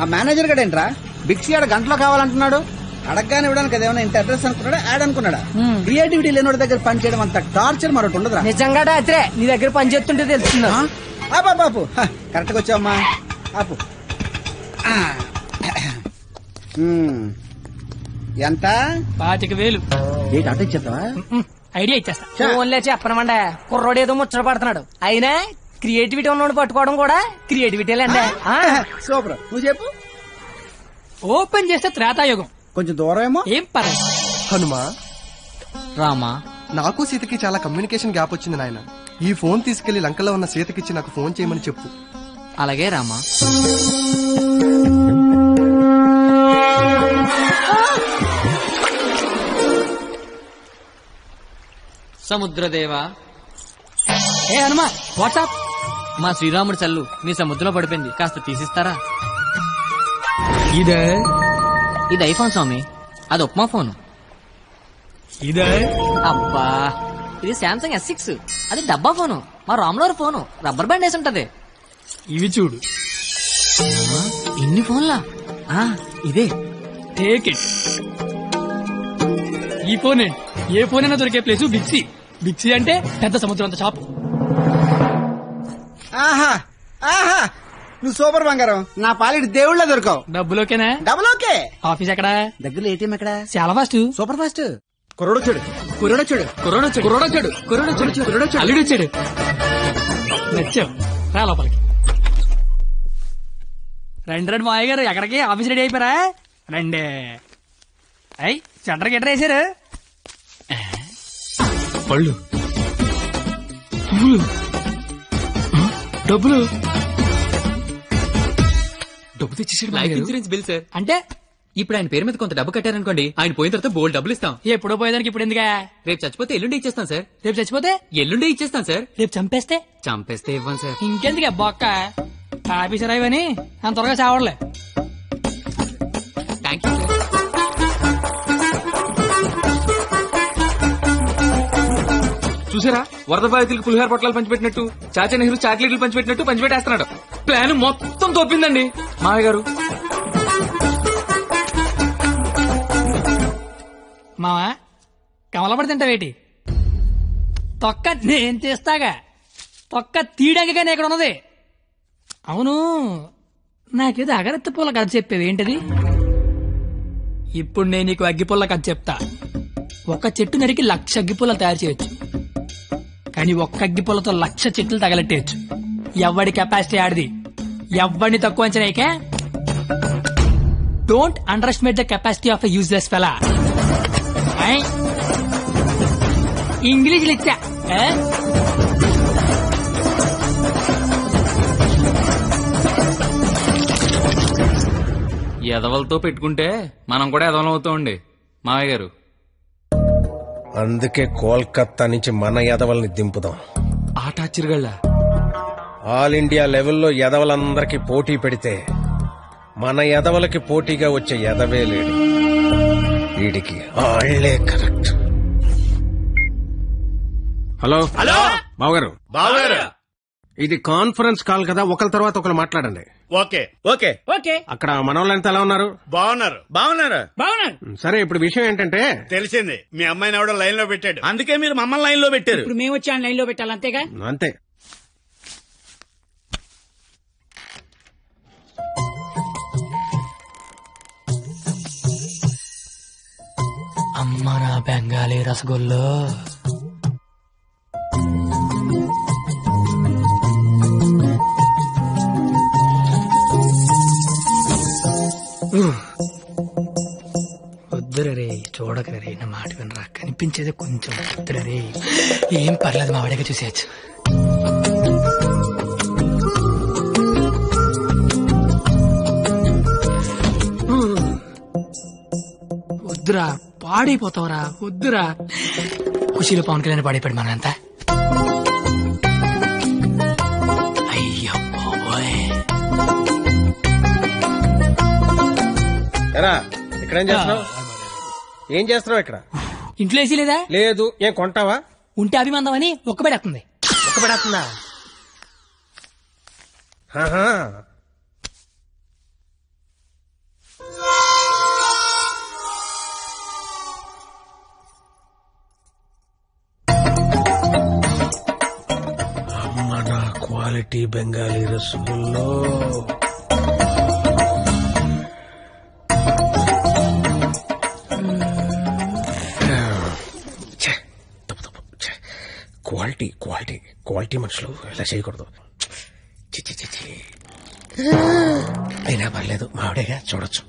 ఆ మేనేజర్ గడేంట్రా బిక్సీ ఆడ గంటలో కావాలంటున్నాడు. అడగగానే ఇవ్వడానికి అదేమన్నా ఇంత అడ్రస్ అనుకున్నాడా, యాడ్ అనుకున్నాడా? క్రియేటివిటీ లేని దగ్గర పని చేయడం అంత టార్చర్ మరొకటి ఉండదురా. నిజంగా అదే నీ దగ్గర పని చేస్తుంటే తెలుస్తుందా? బాపు కరెక్ట్గా వచ్చావమ్మా. ఆపు. ఎంత? 25,000. ఏంటి అట్ట ఇచ్చేస్తావా? ఐడియా ఇచ్చేస్తా. ఓన్లే చెప్పనమండ కుర్రోడు ఏదో ముచ్చట పడుతున్నాడు. అయినా క్రియేటివిటీ ఉన్నోడు పట్టుకోవడం కూడా క్రియేటివిటీ అండి. సూపర్. నువ్వు చెప్పు. ఓపెన్ చేస్తే త్రేతాయుగం. కొంచెం దూరం ఏమో. ఏం పర్లేదు. హనుమా, రామా, నాకు సీతకి చాలా కమ్యూనికేషన్ గ్యాప్ వచ్చింది నాయన. ఈ ఫోన్ తీసుకెళ్లి లంకలో ఉన్న సీతకిచ్చి నాకు ఫోన్ చేయమని చెప్పు. అలాగే రామా. సముద్రదేవా. ఏ హనుమా, వాట్సాప్. మా శ్రీరాముడి చల్లు మీ సముద్రంలో పడిపోయింది, కాస్త తీసిస్తారా? ఇదే ఇది ఐఫోన్ స్వామి, అది ఉప్మా ఫోను. ఇదే అబ్బా, ఇది శాంసంగ్ S6, అది డబ్బా ఫోను. మా రామ్లోర్ ఫోను రబ్బర్ బ్యాండ్ వేసి ఉంటది. ఇవి చూడు. ఇన్ని ఫోన్లా? ఇదే. Take it. ఈ ఫోన్ ఏంటి? ఏ ఫోన్ అయినా దొరికే ప్లేసు బిక్సీ. బిక్సీ అంటే పెద్ద సముద్రం అంత షాప్. ఆహా ఆహా, నువ్వు సూపర్ బంగారం. నా పాలిటి దేవుళ్ళ దొరకవు. డబ్బులోకేనా? Double okay. ఆఫీస్ ఎక్కడ? దగ్గరలో ఏటీఎం ఎక్కడ? చాలా ఫాస్ట్. Super fast. కుర్రోడొచ్చాడు. అల్లుడొచ్చాడు. నచ్చావు, రా లోపలికి. రండి మావయ్య గారు. ఎక్కడికి? ఆఫీస్ రెడీ అయిపోయారా? రండి. అయ్యి సెంటర్ గిట్టర్ వేసారు. పళ్ళు, పువ్వులు, డబ్బులు. డబ్బు తెచ్చేసాడు. Life insurance bill sir. అంటే ఇప్పుడు ఆయన పేరు మీద కొంత డబ్బు కట్టారనుకోండి, ఆయన పోయిన తర్వాత బోల్డ్ డబ్బులు ఇస్తాం. ఎప్పుడో పోయేదానికి ఇప్పుడు ఎందుగా? రేపు చచ్చిపోతే ఎల్లుండి ఇచ్చేస్తాం సార్. రేపు చచ్చిపోతే ఎల్లుండి ఇచ్చేస్తాం సార్. రేపు చంపేస్తే చంపేస్తే ఇవ్వం సార్. ఇంకెందుకు బొక్క? ఆఫీసర్ అయ్యని అంత త్వరగా చావడలే. Thank you sir. చూసారా, వరద బాధితులకు పులిహార పొట్లాలు పంచిపెట్టినట్టు చాచా నెహ్రూ చాక్లెట్లు పంచిపెట్టినట్టు పంచిపెట్టేస్తున్నాడు. ప్లాన్ మొత్తం తోపిందండి మావయ్య గారు. మావా, కమలపడి తింటావేటి? తొక్క నేను తీస్తాగా. తొక్క తీయడానికి ఇక్కడ ఉన్నది. అవును, నాకేదో అగరత్తి పూల కథ చెప్పేవి ఏంటది? ఇప్పుడు నేను నీకు అగ్గిపుల్ల కథ చెప్తా. ఒక చెట్టు నరికి 1,00,000 అగ్గిపుల్లలు తయారు చేయొచ్చు, కానీ ఒక్క అగ్గిపుల్లతో 1,00,000 చెట్లు తగలెట్టేయచ్చు. ఎవడి కెపాసిటీ ఆడిది. ఎవడిని తక్కువ అంచనాయికే. Don't underestimate the capacity of a useless fellow. ఇంగ్లీష్లు ఇచ్చా. ఎదవలతో పెట్టుకుంటే మనం కూడా ఎదవలం అవుతామండి మావయ్య గారు. అందుకే కోల్కత్తా నుంచి మన ఎదవల్ని దింపుదాం. ఆట చిరుగళ్ళ ఆల్ ఇండియా లెవెల్లో ఎదవలందరికీ పోటీ పెడితే మన ఎదవలకి పోటీగా వచ్చే ఎదవే లేడు. వీడికి ఆళ్లే కరెక్ట్. హలో హలో బావగారు. ఇది కాన్ఫరెన్స్ కాల్ కదా, ఒకరి తర్వాత ఒకరు మాట్లాడండి. Okay okay okay. అక్కడ మనోళ్ళంతా ఎలా ఉన్నారు? బాగున్నారు. సరే, ఇప్పుడు విషయం ఏంటంటే తెలిసింది, మీ అమ్మాయిని ఎవడో లైన్ లో పెట్టాడు, అందుకే మీరు మమ్మల్ని లైన్ లో పెట్టారు. ఇప్పుడు మేము వచ్చి లైన్ లో పెట్టాలి, అంతేగా? అంతే. అమ్మ నా బెంగాలీ రసగుల్లో. వద్దురే, చూడకరే, నా మాట వినరా. కనిపించేదే కొంచెం. వద్దురే, ఏం పర్లేదు, మా వాడిగా చూసేయచ్చు. వద్దురా, పాడైపోతావురా. వద్దురా. ఖుషీలో పవన్ కళ్యాణ్ పాడైపోయాడు మనంతా. అయ్యో బాబోయ్. ఇక్కడేం చేస్తున్నావు? ఏం చేస్తున్నావు ఇక్కడ? ఇంట్లో వేసి లేదా? లేదు. ఏం కొంటావా? ఉంటే అభిమందమని ఒక్కబెడేస్తుంది. ఒక్కబెడేస్తుందా? క్వాలిటీ బెంగాలీ రసగుల్లో. క్వాలిటీ క్వాలిటీ క్వాలిటీ మనుషులు ఇలా చేయకూడదు. చిచ్చి చిచ్చి అయినా పర్లేదు, మావిడేగా చూడొచ్చు.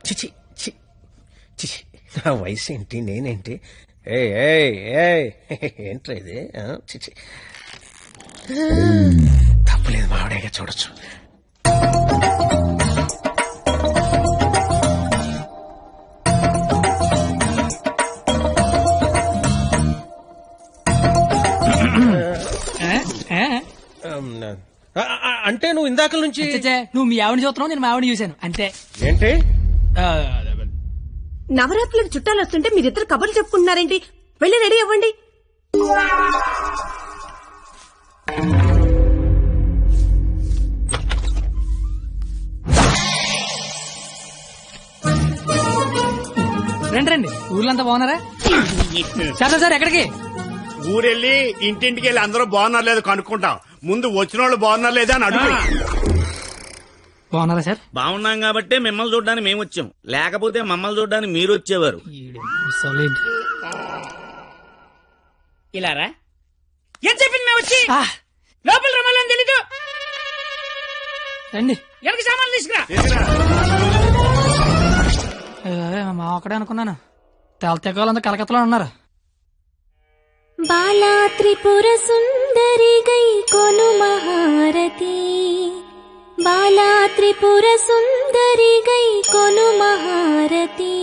చిచి చిచి, నా వయసు ఏంటి, నేనేంటి? ఏంట్రా ఇది? చిచి, తప్పలేదు, మావిడేగా చూడొచ్చు. అంటే నువ్వు ఇందాక నుంచి నువ్వు మీ ఆవిడ చూస్తున్నావు, నేను మా ఆవిడ చూశాను అంతే. ఏంటి? నవరాత్రులకు చుట్టాలు వస్తుంటే మీరిద్దరు కబుర్లు చెప్పుకుంటున్నారేంటి? వెళ్ళి రెడీ అవ్వండి. రండి రండి, ఊర్లంతా బాగున్నారా? సార్ సార్ ఎక్కడికి? ఊరెళ్ళి ఇంటింటికి వెళ్ళి అందరూ బాగున్నారు లేదు కనుక్కుంటాం. ముందు వచ్చిన వాళ్ళు బాగున్నారు లేదా అని అడుగు. బాగున్నారా సార్? బాగున్నాం కాబట్టి మిమ్మల్ని చూడడానికి మేము వచ్చాం, లేకపోతే మమ్మల్ని చూడడానికి మీరు వచ్చేవారు. ఇలారా ఏం చెప్పింది మేము వచ్చి లోపల రమ్మాలని తెలీదు. రండి, ఎవరికి సామాన్లు తీసుకురా. మా ఒక్కడే అనుకున్నాను, తెగలంతా కలకత్తలో ఉన్నారు. బాలా త్రిపుర సుందరి గై కొను మహారతి, బాలా త్రిపుర సుందరి గై కొను మహారతి,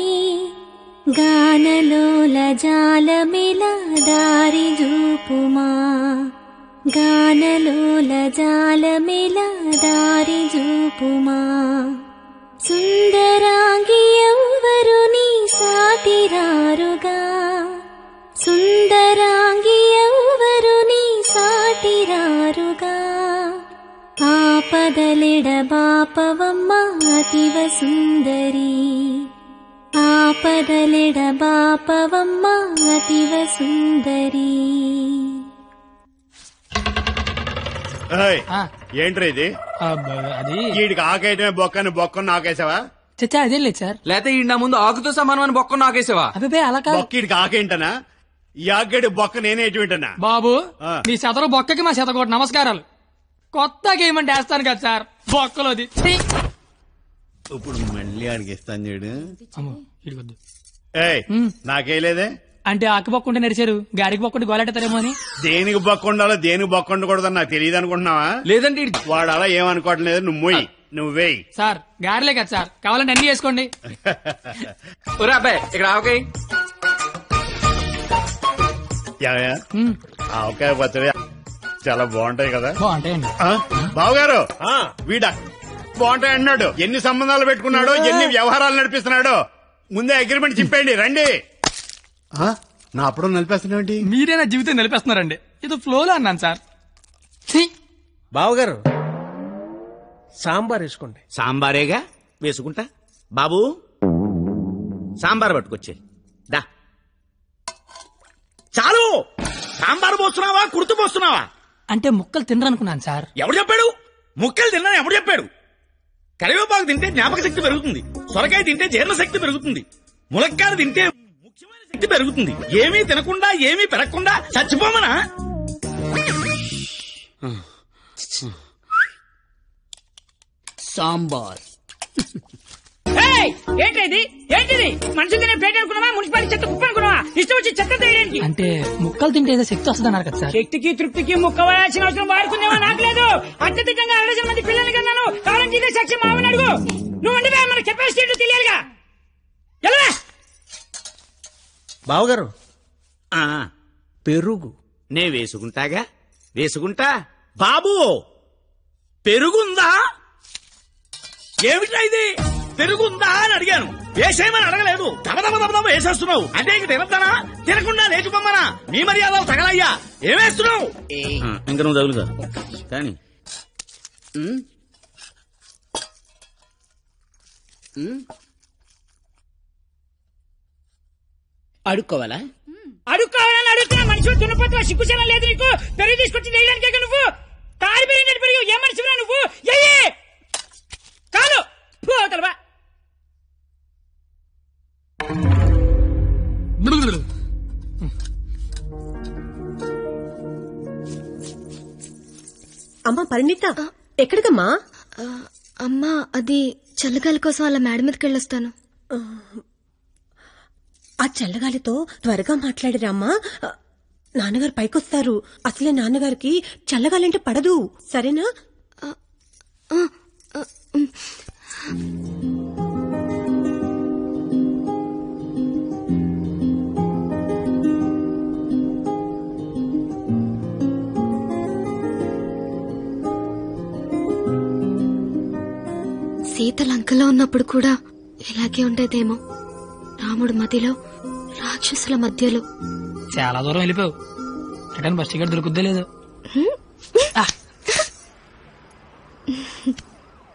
గానలోల జాలమిల దారి జూపుమా, గానలోల జాలమిల దారి జూపుమా, సుందరాంగి ఎవ్వరు నీ సాటిరారుగా, సుందరాంగి ఎవ్వరు నీ సాటిరారుగా, ఆపదలిడ బాపవమ్మ అతివ సుందరి, ఆపదలిడ బాపవమ్మ అతివ సుందరి. ఏంట్రా ఇది? అది వీడికి ఆకేయటమే బొక్కని బొక్కను నాకేసావా? చచ్చా అదే లేదు సార్. లేకపోతే ఈ నా ముందు ఆకుతో సమానం అని బొక్క నాకేసావా? అదే అలా కాదు. బొక్క వీడికి ఆకేంటనా? ఈ ఆకేడు బొక్క నేనే ఎటు వింటనా? బాబు నీ శతరు బొక్కకి మా శతకోటి నమస్కారాలు. కొత్త గేమ్ అంటే వేస్తాను కదా సార్, బొక్కలోది. ఇప్పుడు మళ్ళీ అడిగిస్తాను చూడు. ఇడిగొద్దు. నాకేలేదే అంటే ఆకి బొక్కుంటే నడిచారు, గారికి బొక్కుంటే గోలెట్టారేమో అని. దేనికి బొక్క ఉండాలో దేనికి బొక్క ఉండకూడదని నాకు తెలియదు అనుకుంటున్నావా? లేదంటే వాడు అలా ఏమనుకోవటం లేదు. నువ్వు మొయ్యి, నువ్వేయి సార్. గారిలే కదా సార్, కావాలంటే అన్ని చేసుకోండి. ఒరే అబ్బాయి ఇక్కడ ఆవకాయ. ఆవకాయ పచ్చడి చాలా బాగుంటాయి కదా? బాగుంటాయండి. బావగారు, వీడ బాగుంటాయి అన్నాడు. ఎన్ని సంబంధాలు పెట్టుకున్నాడో, ఎన్ని వ్యవహారాలు నడిపిస్తున్నాడో ముందే అగ్రిమెంట్ చెప్పండి. రండి. నా అప్పుడు నడిపేస్తున్నాండి. మీరే నా జీవితం నిలిపేస్తున్నారండి. ఇది ఫ్లోలో అన్నాను సార్. బావగారు సాంబార్ వేసుకోండి. సాంబారేగా వేసుకుంటా. బాబు సాంబార్ పట్టుకొచ్చే దా. చాలు. సాంబార్ పోస్తున్నావా, కుర్తు పోస్తున్నావా? అంటే ముక్కలు తినరనుకున్నాను సార్. ఎవడు చెప్పాడు? ముక్కలు తిన్నా ఎవడు చెప్పాడు? కరివేపాకు తింటే జ్ఞాపక శక్తి పెరుగుతుంది, సొరకాయ తింటే జీర్ణ శక్తి పెరుగుతుంది, ములక్కాయలు తింటే ముఖ్యమైన శక్తి పెరుగుతుంది. ఏమీ తినకుండా ఏమీ పెరగకుండా చచ్చిపోమనా? సాంబార్ ఏంటిది? ఏంటిది? మనుషులు తినే ప్లేట్ అనుకున్నావా? మున్సిపాలిటీ చెత్త కుప్ప అనుకున్నావా? ఇష్టం వచ్చి చెత్త తీయడానికి. అంటే ముక్కలు తింటే ఏదో శక్తి వస్తుంది అన్నారు కదా సార్. శక్తికి తృప్తికి ముక్క వేయాల్సిన అవసరం వాడుకుందేమో నాకు లేదు. అత్యధికంగా 60 మంది పిల్లలు కన్నాను. కావాలంటే ఇదే సాక్షి మామని అడుగు. నువ్వు అంటే మన కెపాసిటీ తెలియాలిగా. ఎలా బావగారు పెరుగు నే వేసుకుంటాగా, వేసుకుంటా. బాబు పెరుగుందా? ఏమిటా ఇది? పెరుగుందా అని అడిగాను, వేసేయమని అడగలేదు. దబదబ వేసేస్తున్నావు. అంటే ఇక తినద్దానా? తినకుండా లేచిపోమ్మనా? మీ మర్యాదలు తగలయ్యా. ఏమేస్తున్నావు? ఇంకా నువ్వు తగులుగా కానీ అడుక్కోవాలా? అడుక్కోవాలని అడుగుతున్నా. మనిషి దున్నపోతున్నా, సిగ్గుచనం లేదు నీకు. పెరుగు తీసుకొచ్చి వేయడానికే నువ్వు కారు పెరిగినట్టు పెరుగు. ఏ మనిషిరా నువ్వు? కాదు పోతలవా. అమ్మా పరిణిత, ఎక్కడికమ్మా? అమ్మా, అది చల్లగాలి కోసం అలా మేడ మీదకి వెళ్ళొస్తాను. ఆ చల్లగాలితో త్వరగా మాట్లాడిరామ్మా. నాన్నగారు పైకొస్తారు. అసలే నాన్నగారికి చల్లగాలంటే పడదు, సరేనా? సీత లంకలో ఉన్నప్పుడు కూడా ఇలాగే ఉండేదేమో. రాముడు మధ్యలో, రాక్షసుల మధ్యలో. చాలా దూరం వెళ్ళిపోయావు. రిటర్న్ బస్ టికెట్ దొరుకుద్దే లేదు.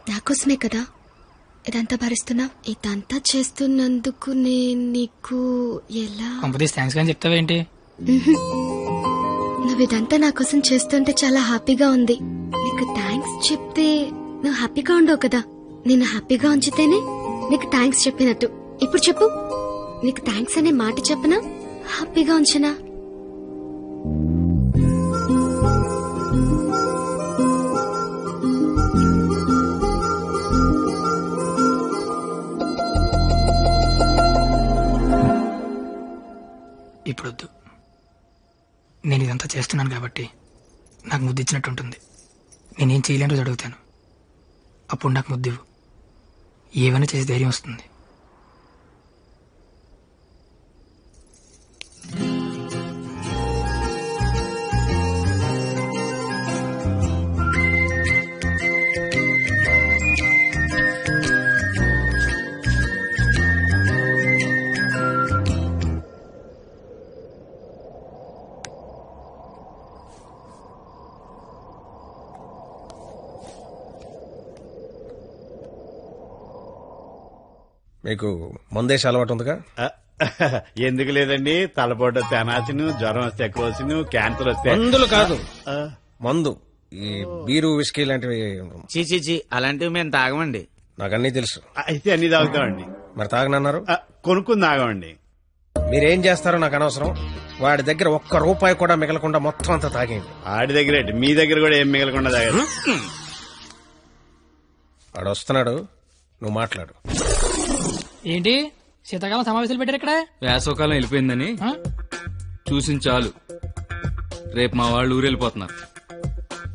నాకోసమే కదా ఇదంతా భరిస్తున్నా. ఇదంతా చేస్తున్నందుకు నేను నీకు ఎలా కంపెనీస్ థ్యాంక్స్ కానీ చెప్తావేంటి? నువ్వు ఇదంతా నా కోసం చేస్తుంటే చాలా హ్యాపీగా ఉంది. నీకు థ్యాంక్స్ చెప్తే నువ్వు హ్యాపీగా ఉండవు కదా. నేను హ్యాపీగా ఉంచితేనే నీకు థ్యాంక్స్ చెప్పినట్టు. ఇప్పుడు చెప్పు, నీకు థ్యాంక్స్ అనే మాట చెప్పనా, హ్యాపీగా ఉంచనా? ఇప్పుడొద్దు. నేను ఇదంతా చేస్తున్నాను కాబట్టి నాకు ముద్దు ఇచ్చినట్టు ఉంటుంది. నేనేం చేయలేని రోజు అడుగుతాను, అప్పుడు నాకు ముద్దివ్వు. ఏమైనా చేసి ధైర్యం వస్తుంది. మీకు మందేసి అలవాటు ఉందిగా? ఎందుకు లేదండి, తలపోట తెనాసిను, జ్వరం వస్తే ఎక్కువసిను, క్యాన్సర్ వస్తే. మందులు కాదు, మందు. ఈ బీరు, విస్కీ లాంటివి. చీచీ, అలాంటివి మేము తాగమండి. నాకు అన్నీ తెలుసు. అయితే అన్ని తాగుతామండి. మరి తాగనన్నారు? కొనుక్కుని తాగమండి. మీరేం చేస్తారో నాకు అనవసరం. వాడి దగ్గర ఒక్క రూపాయి కూడా మిగలకుండా మొత్తం అంతా తాగేయండి. ఆడి దగ్గర మీ దగ్గర కూడా ఏం మిగలకుండా తాగారు. వాడు వస్తున్నాడు, నువ్వు మాట్లాడు. ఏంటి శీతాకాలం సమావేశాలు పెట్టారు ఇక్కడ? వేసవకాలం వెళ్ళిపోయిందని చూసిన చాలు. రేపు మా వాళ్ళు ఊరెళ్ళిపోతున్నారు.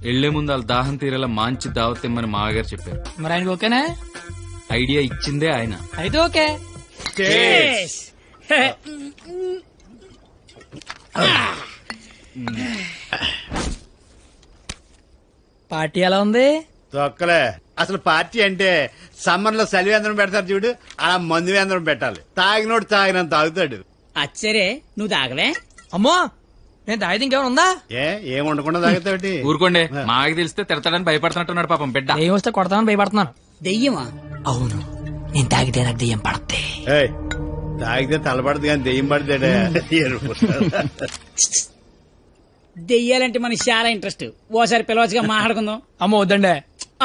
వెళ్లే ముందు వాళ్ళ దాహం తీరేలా మంచి దావత్ ఇమ్మని మామగారు చెప్పారు. మరి ఆయనకి ఓకేనా? ఐడియా ఇచ్చిందే ఆయన. అయితే ఓకే. పార్టీ ఎలా ఉంది? తొక్కలే. అసలు పార్టీ అంటే సమ్మర్ లో చలివేంద్రం పెడతారు చూడు, అలా మందు వేంద్రం పెట్టాలి. తాగినోడు తాగినంత తాగుతాడు. అచ్చరే, నువ్వు తాగలే? అమ్మో, నేను తాగితే ఇంకేమైనా ఉందా? ఏం ఉండకుండా తాగుతాడు. ఊరుకోండి, మాకు తెలిస్తే తిడతాడని భయపడుతున్నట్టున్నాడు పాపం బిడ్డ. దెయ్యం వస్తే కొడతామని భయపడుతున్నాను. దెయ్యమా? అవును, నేను తాగితే నాకు దెయ్యం పడద్దే. తాగితే తలపడదు కానీ దెయ్యం పడతాడే. దెయ్యాలంటే మనకి చాలా ఇంట్రెస్ట్. ఓసారి పిలవచ్చుగా, మాట్లాడుకుందాం. అమ్మ వద్దండే.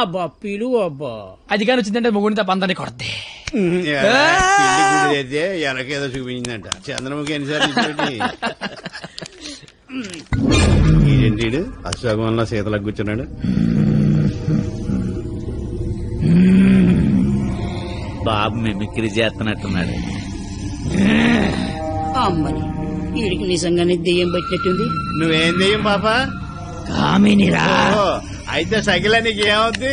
అబ్బా పిలువు. అబ్బా అది కానీ వచ్చిందంటే ముగ్గురితో పంతాన్ని కొడద్దే. అయితే ఎనకేదో చూపించిందంట. చంద్రముఖి ఎన్నిసార్లు ఏంటి అశోకంలో సీతలకు కూర్చున్నాడు. బాబు మిమిక్రీ చేస్తున్నట్టున్నాడు. అమ్మని వీడికి నిజంగానే దెయ్యం పెట్టినట్టుంది. నువ్వేం దెయ్యం పాపా? కామినిరా. అయితే సగిల నీకు ఏమవుద్ది?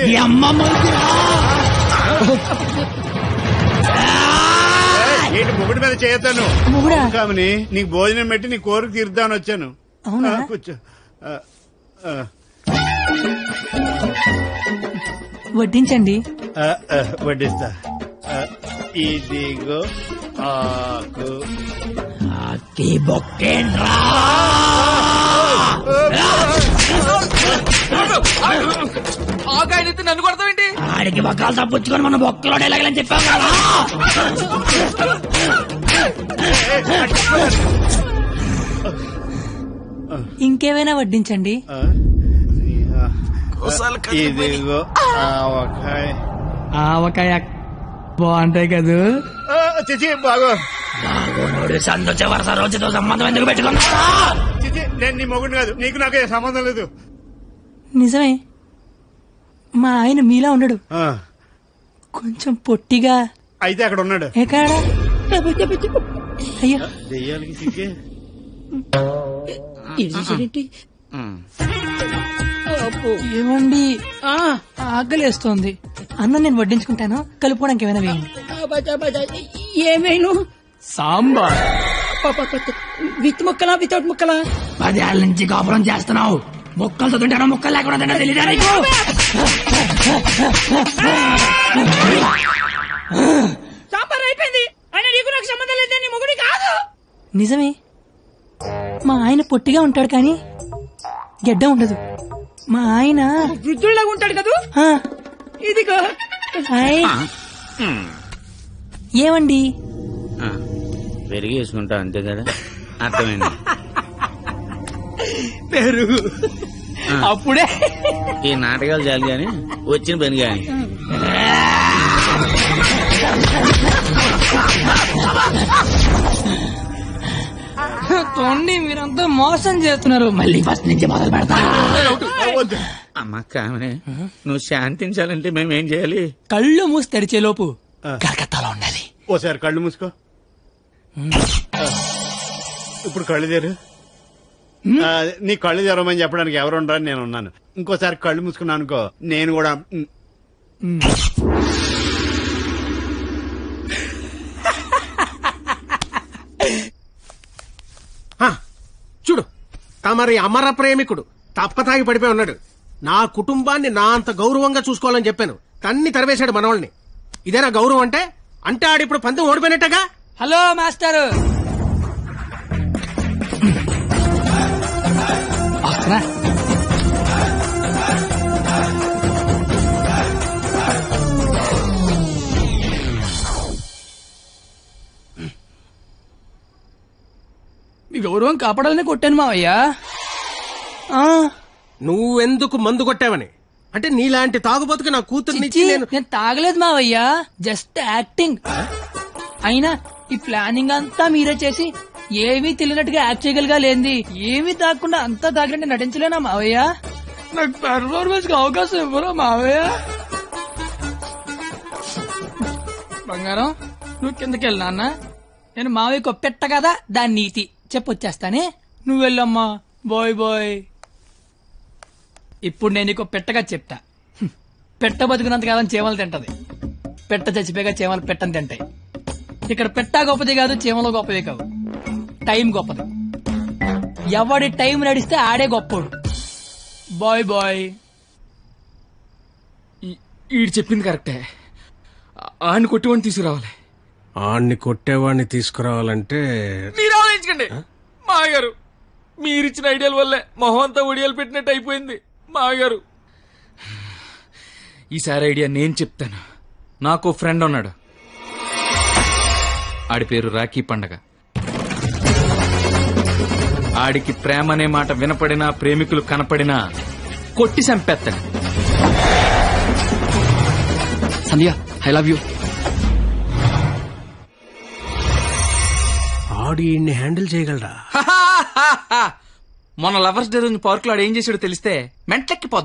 ఏంటి ముగ్గుడి మీద చేయతాను కామని? నీకు భోజనం పెట్టి నీ కోరిక తీర్దామని వచ్చాను. కూర్చో. వడ్డించండి. వడ్డిస్తా. ఇదిగో ఆకు. ఆకాయనైతే నన్ను కొడతావేంటి? ఆడికి బొక్కలు తప్పించుకొని మన బొక్కలో ఎలాగలని చెప్పాం కదా. ఇంకేమైనా వడ్డించండి. ఇదిగో ఆవకాయ. ఆవకాయ బాగుంటాయి కదూ. చిచి బాగో. సంతోష వరుస రోజుతో సంబంధం ఎందుకు పెట్టుకున్నా? చిచి నేను నీ మొగుడు కాదు, నీకు నాకు సంబంధం లేదు. నిజమే, మా ఆయన మీలా ఉండడు, కొంచెం పొట్టిగా. అయితే అక్కడ ఉన్నాడు. ఎక్కడ? అయ్యో దెయ్యాలకి సిగ్గే. ఏమండి ఆకలేస్తోంది. అన్నం నేను వడ్డించుకుంటాను, కలుపుకోవడానికి ఏమైనా వేయండి. ఏమైనా సాంబార్ విత్ ముక్కలా వితౌట్ ముక్కలా? 10 ఏళ్ల నుంచి కాపురం చేస్తున్నావు, ముక్కలతో తింటానో ముక్కలు లేకుండా తింటా తెలియదా నీకు? సాంబార్ అయిపోయింది. ఆయన నీకు నాకు సంబంధం లేదు, నీ మొగుడి కాదు. నిజమే, మా ఆయన పొట్టిగా ఉంటాడు కానీ గెడ్డ ఉండదు. మా ఆయన వృద్ధుల్లాగా ఉంటాడు కదూ. ఇదిగో ఏమండి పెరిగి వేసుకుంటా అంతే కదా, అర్థమైంది. పెరుగు అప్పుడే. ఈ నాటకాలు చాలు గాని వచ్చిన పని గాని. తోండి మీరంతా మోసం చేస్తున్నారు. మళ్ళీ ఫస్ట్ నుంచి మొదలు పెడతా. అమ్మ కామనే, నువ్వు శాంతించాలంటే మేమేం చేయాలి? కళ్ళు మూసి తెరిచే లోపు కలకత్తాలో ఉండాలి. ఓసారి కళ్ళు మూసుకో. ఇప్పుడు కళ్ళు తెరు. నీ కళ్ళు తెరవమని చెప్పడానికి ఎవరు ఉండరని నేను ఉన్నాను. ఇంకోసారి కళ్ళు మూసుకున్నాను అనుకో, నేను కూడా. చూడు, తమరి అమర ప్రేమికుడు తప్పతాగి పడిపోయి ఉన్నాడు. నా కుటుంబాన్ని నా అంత గౌరవంగా చూసుకోవాలని చెప్పాను, తన్ని తరివేశాడు మనవాళ్ళని. ఇదేనా గౌరవం అంటే? అంటే ఆడిప్పుడు పందెం ఓడిపోయినట్టగా. హలో మాస్టారు, వస్తున్నా. మీ గౌరవం కాపాడాలని కొట్టాను మావయ్యా. నువ్వెందుకు మందు కొట్టావని? అంటే నీలాంటి తాగుబోతుకి నా కూతుర్నిచ్చి నేను తాగలేదు మావయ్యా, జస్ట్ యాక్టింగ్. అయినా ఈ ప్లానింగ్ అంతా మీరే చేసి ఏమీ తెలియనట్టుగా యాక్ట్ చేయగలిగా లేంది. ఏమీ తాగకుండా అంతా తాగినట్టు నటించలేనా మావయ్య? నాకు పెర్ఫార్మెన్స్ కి అవకాశం ఇవ్వరా మావయ్య? బంగారం, నువ్వు కిందకెళ్ళి నాన్న, నేను మావయ్యకు పెట్ట కదా దాని నీతి చెప్పొచ్చేస్తానే. నువ్వు వెళ్ళమ్మా. Bye bye. ఇప్పుడు నేను నీకు పెట్టగా చెప్తా. పెట్ట బతుకున్నంత కాదని చీమలు తింటది, పెట్ట చచ్చిపోయాక చీమలు పెట్టని తింటాయి. ఇక్కడ పెట్ట గొప్పది కాదు, చీమలు గొప్పది కావు, టైం గొప్పది. ఎవడి టైం నడిస్తే ఆడే గొప్పోడు. Bye bye. ఈడు చెప్పింది కరెక్టే, ఆడిని కొట్టివాడిని తీసుకురావాలి. ఆడిని కొట్టేవాడిని తీసుకురావాలంటే మీరు ఆలోచించండి మాగారు. మీరిచ్చిన ఐడియాల వల్లే మొహం అంతా ఒడియాలు పెట్టినట్టు అయిపోయింది మాగారు. ఈసారి ఐడియా నేను చెప్తాను. నాకు ఫ్రెండ్ ఉన్నాడు, ఆడి పేరు రాఖీ పండగ. ఆడికి ప్రేమ అనే మాట వినపడినా, ప్రేమికులు కనపడినా కొట్టి చంపేస్తాడు. Sandhya, I love you. ఆడి హ్యాండిల్ చేయగలరా? మొన్న లవర్స్ డే రోజు పార్క్ లో ఆడు ఏం చేసాడో తెలిస్తే మెంట్లెక్కిపోద్ది.